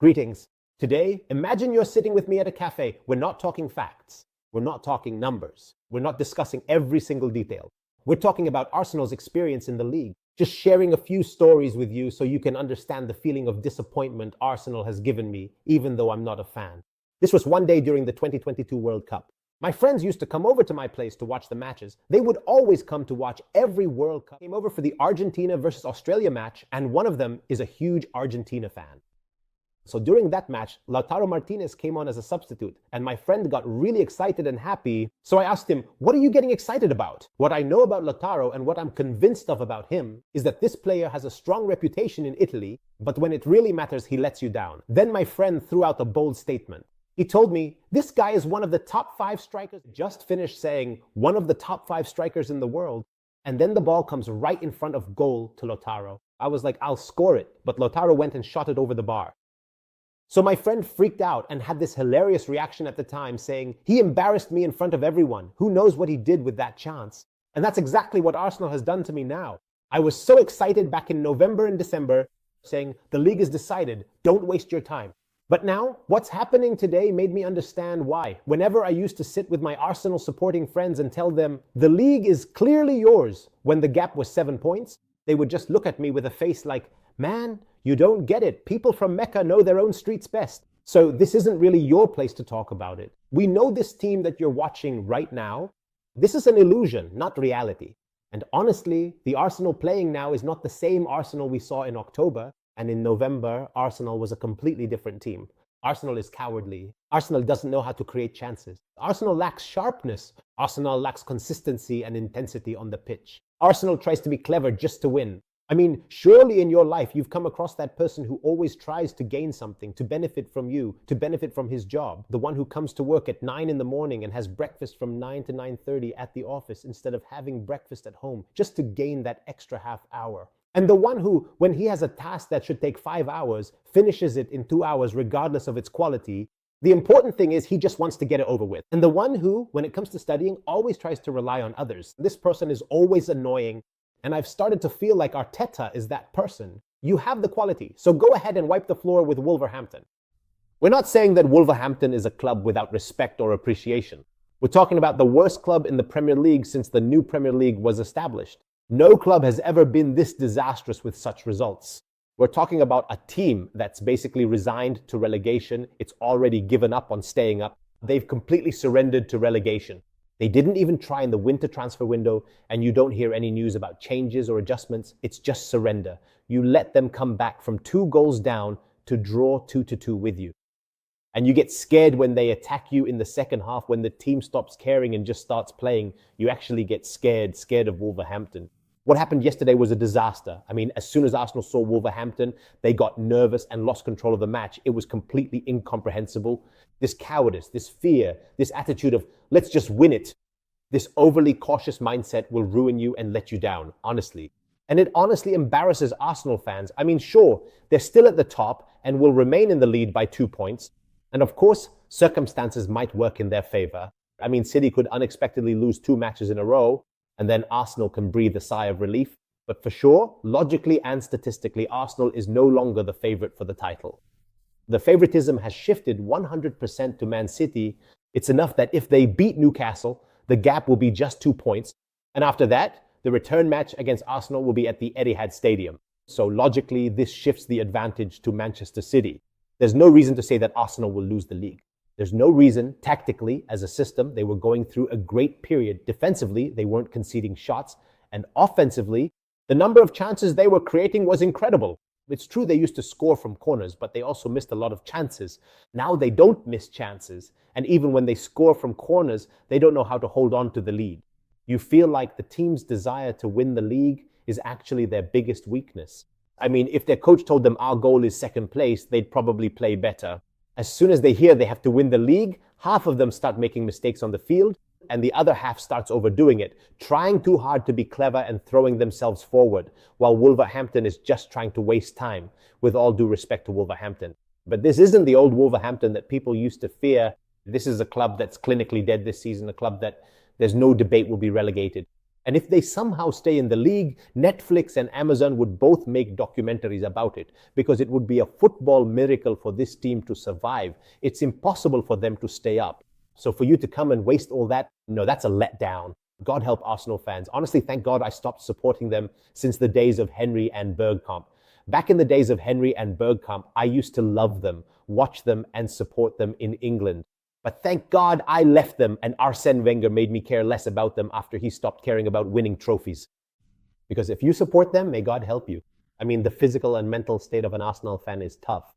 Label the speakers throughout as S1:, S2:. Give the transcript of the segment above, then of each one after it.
S1: Greetings. Today, imagine you're sitting with me at a cafe. We're not talking facts. We're not talking numbers. We're not discussing every single detail. We're talking about Arsenal's experience in the league. Just sharing a few stories with you so you can understand the feeling of disappointment Arsenal has given me, even though I'm not a fan. This was one day during the 2022 World Cup. My friends used to come over to my place to watch the matches. They would always come to watch every World Cup. Came over for the Argentina versus Australia match, and one of them is a huge Argentina fan. So during that match, Lautaro Martinez came on as a substitute, and my friend got really excited and happy. So I asked him, what are you getting excited about? What I know about Lautaro and what I'm convinced of about him is that this player has a strong reputation in Italy, but when it really matters, he lets you down. Then my friend threw out a bold statement. He told me, this guy is one of the top 5 strikers. Just finished saying, one of the top 5 strikers in the world. And then the ball comes right in front of goal to Lautaro. I was like, I'll score it. But Lautaro went and shot it over the bar. So my friend freaked out and had this hilarious reaction at the time saying, he embarrassed me in front of everyone. Who knows what he did with that chance? And that's exactly what Arsenal has done to me now. I was so excited back in November and December saying, the league is decided. Don't waste your time. But now, what's happening today made me understand why. Whenever I used to sit with my Arsenal supporting friends and tell them, the league is clearly yours, when the gap was 7 points, they would just look at me with a face like, man, you don't get it. People from Mecca know their own streets best. So this isn't really your place to talk about it. We know this team that you're watching right now. This is an illusion, not reality. And honestly, the Arsenal playing now is not the same Arsenal we saw in October. And in November, Arsenal was a completely different team. Arsenal is cowardly. Arsenal doesn't know how to create chances. Arsenal lacks sharpness. Arsenal lacks consistency and intensity on the pitch. Arsenal tries to be clever just to win. I mean, surely in your life, you've come across that person who always tries to gain something, to benefit from you, to benefit from his job. The one who comes to work at 9 in the morning and has breakfast from 9 to 9:30 at the office instead of having breakfast at home, just to gain that extra half hour. And the one who, when he has a task that should take 5 hours, finishes it in 2 hours regardless of its quality. The important thing is he just wants to get it over with. And the one who, when it comes to studying, always tries to rely on others. This person is always annoying. And I've started to feel like Arteta is that person. You have the quality, so go ahead and wipe the floor with Wolverhampton. We're not saying that Wolverhampton is a club without respect or appreciation. We're talking about the worst club in the Premier League since the new Premier League was established. No club has ever been this disastrous with such results. We're talking about a team that's basically resigned to relegation. It's already given up on staying up. They've completely surrendered to relegation. They didn't even try in the winter transfer window, and you don't hear any news about changes or adjustments. It's just surrender. You let them come back from 2 goals down to draw 2-2 with you. And you get scared when they attack you in the second half, when the team stops caring and just starts playing. You actually get scared of Wolverhampton. What happened yesterday was a disaster. I mean, as soon as Arsenal saw Wolverhampton, they got nervous and lost control of the match. It was completely incomprehensible. This cowardice, this fear, this attitude of, let's just win it. This overly cautious mindset will ruin you and let you down, honestly. And it honestly embarrasses Arsenal fans. I mean, sure, they're still at the top and will remain in the lead by 2 points. And of course, circumstances might work in their favor. I mean, City could unexpectedly lose 2 matches in a row, and then Arsenal can breathe a sigh of relief. But for sure, logically and statistically, Arsenal is no longer the favorite for the title. The favoritism has shifted 100% to Man City. It's enough that if they beat Newcastle, the gap will be just 2 points. And after that, the return match against Arsenal will be at the Etihad Stadium. So logically, this shifts the advantage to Manchester City. There's no reason to say that Arsenal will lose the league. There's no reason, tactically, as a system, they were going through a great period. Defensively, they weren't conceding shots. And offensively, the number of chances they were creating was incredible. It's true they used to score from corners, but they also missed a lot of chances. Now they don't miss chances. And even when they score from corners, they don't know how to hold on to the lead. You feel like the team's desire to win the league is actually their biggest weakness. I mean, if their coach told them our goal is second place, they'd probably play better. As soon as they hear they have to win the league, half of them start making mistakes on the field, and the other half starts overdoing it, trying too hard to be clever and throwing themselves forward, while Wolverhampton is just trying to waste time, with all due respect to Wolverhampton. But this isn't the old Wolverhampton that people used to fear. This is a club that's clinically dead this season, a club that there's no debate will be relegated. And if they somehow stay in the league, Netflix and Amazon would both make documentaries about it because it would be a football miracle for this team to survive. It's impossible for them to stay up. So for you to come and waste all that, no, that's a letdown. God help Arsenal fans. Honestly, thank God I stopped supporting them since the days of Henry and Bergkamp. Back in the days of Henry and Bergkamp, I used to love them, watch them and support them in England. But thank God I left them and Arsene Wenger made me care less about them after he stopped caring about winning trophies. Because if you support them, may God help you. I mean, the physical and mental state of an Arsenal fan is tough.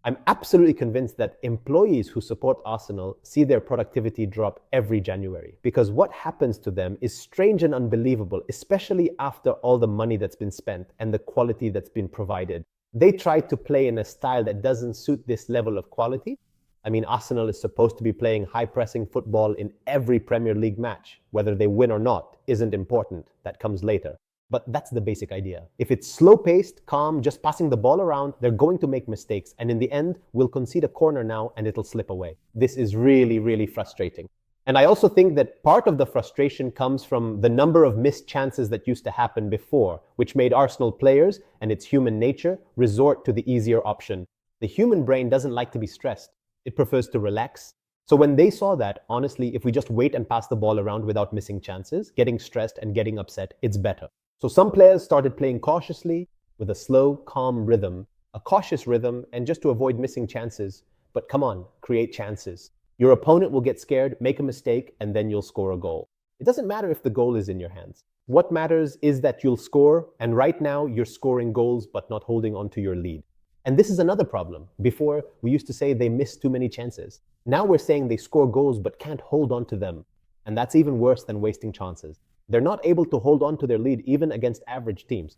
S1: I'm absolutely convinced that employees who support Arsenal see their productivity drop every January because what happens to them is strange and unbelievable, especially after all the money that's been spent and the quality that's been provided. They try to play in a style that doesn't suit this level of quality. I mean, Arsenal is supposed to be playing high-pressing football in every Premier League match. Whether they win or not isn't important. That comes later. But that's the basic idea. If it's slow-paced, calm, just passing the ball around, they're going to make mistakes. And in the end, we'll concede a corner now and it'll slip away. This is really, really frustrating. And I also think that part of the frustration comes from the number of missed chances that used to happen before, which made Arsenal players, and its human nature, resort to the easier option. The human brain doesn't like to be stressed. It prefers to relax. So when they saw that, honestly, if we just wait and pass the ball around without missing chances, getting stressed and getting upset, it's better. So some players started playing cautiously with a slow, calm rhythm, a cautious rhythm, and just to avoid missing chances. But come on, create chances. Your opponent will get scared, make a mistake, and then you'll score a goal. It doesn't matter if the goal is in your hands. What matters is that you'll score, and right now you're scoring goals but not holding on to your lead. And this is another problem. Before, we used to say they miss too many chances. Now we're saying they score goals but can't hold on to them. And that's even worse than wasting chances. They're not able to hold on to their lead even against average teams.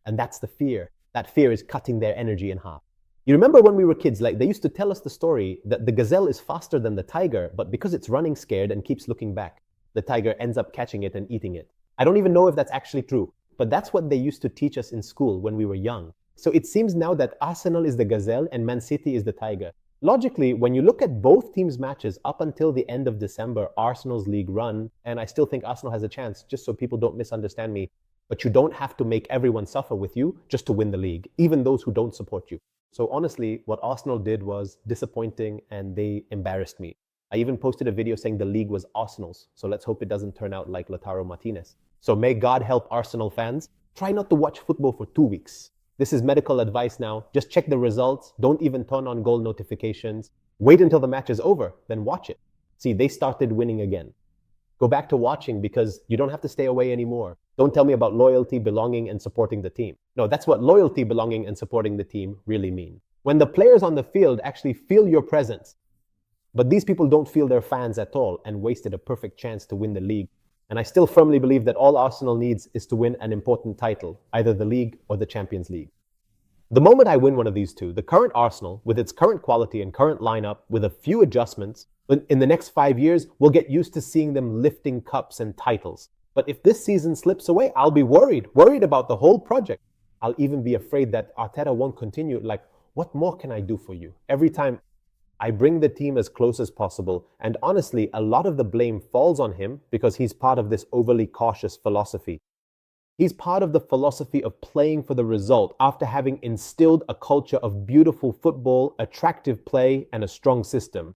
S1: And that's the fear. That fear is cutting their energy in half. You remember when we were kids, they used to tell us the story that the gazelle is faster than the tiger, but because it's running scared and keeps looking back, the tiger ends up catching it and eating it. I don't even know if that's actually true, but that's what they used to teach us in school when we were young. So it seems now that Arsenal is the gazelle and Man City is the tiger. Logically, when you look at both teams' matches up until the end of December, Arsenal's league run, and I still think Arsenal has a chance, just so people don't misunderstand me, but you don't have to make everyone suffer with you just to win the league, even those who don't support you. So honestly, what Arsenal did was disappointing and they embarrassed me. I even posted a video saying the league was Arsenal's, so let's hope it doesn't turn out like Lautaro Martinez. So may God help Arsenal fans. Try not to watch football for 2 weeks. This is medical advice now. Just check the results. Don't even turn on goal notifications. Wait until the match is over, then watch it. See, they started winning again. Go back to watching because you don't have to stay away anymore. Don't tell me about loyalty, belonging, and supporting the team. No, that's what loyalty, belonging, and supporting the team really mean. When the players on the field actually feel your presence. But these people don't feel their fans at all and wasted a perfect chance to win the league. And I still firmly believe that all Arsenal needs is to win an important title, either the league or the Champions League. The moment I win one of these two, the current Arsenal, with its current quality and current lineup, with a few adjustments, in the next 5 years, we'll get used to seeing them lifting cups and titles. But if this season slips away, I'll be worried about the whole project. I'll even be afraid that Arteta won't continue. What more can I do for you? Every time I bring the team as close as possible, and honestly, a lot of the blame falls on him because he's part of this overly cautious philosophy. He's part of the philosophy of playing for the result after having instilled a culture of beautiful football, attractive play, and a strong system.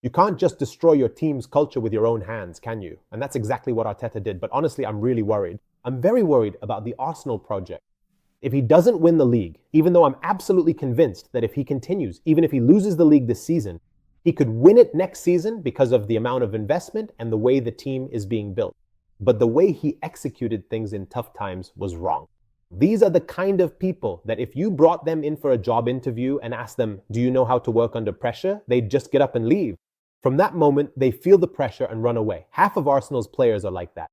S1: You can't just destroy your team's culture with your own hands, can you? And that's exactly what Arteta did. But honestly, I'm really worried. I'm very worried about the Arsenal project. If he doesn't win the league, even though I'm absolutely convinced that if he continues, even if he loses the league this season, he could win it next season because of the amount of investment and the way the team is being built. But the way he executed things in tough times was wrong. These are the kind of people that if you brought them in for a job interview and asked them, do you know how to work under pressure? They'd just get up and leave. From that moment, they feel the pressure and run away. Half of Arsenal's players are like that.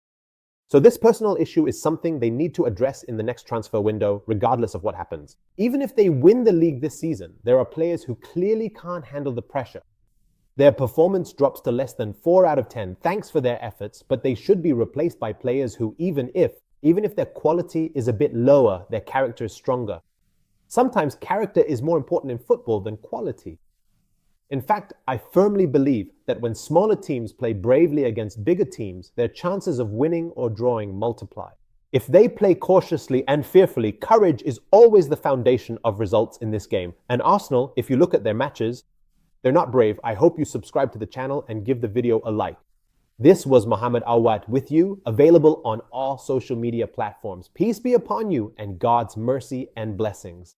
S1: So this personal issue is something they need to address in the next transfer window, regardless of what happens. Even if they win the league this season, there are players who clearly can't handle the pressure. Their performance drops to less than 4 out of 10. Thanks for their efforts, but they should be replaced by players who, even if their quality is a bit lower, their character is stronger. Sometimes character is more important in football than quality. In fact, I firmly believe that when smaller teams play bravely against bigger teams, their chances of winning or drawing multiply. If they play cautiously and fearfully, courage is always the foundation of results in this game. And Arsenal, if you look at their matches, they're not brave. I hope you subscribe to the channel and give the video a like. This was Mohammed Awad with you, available on all social media platforms. Peace be upon you and God's mercy and blessings.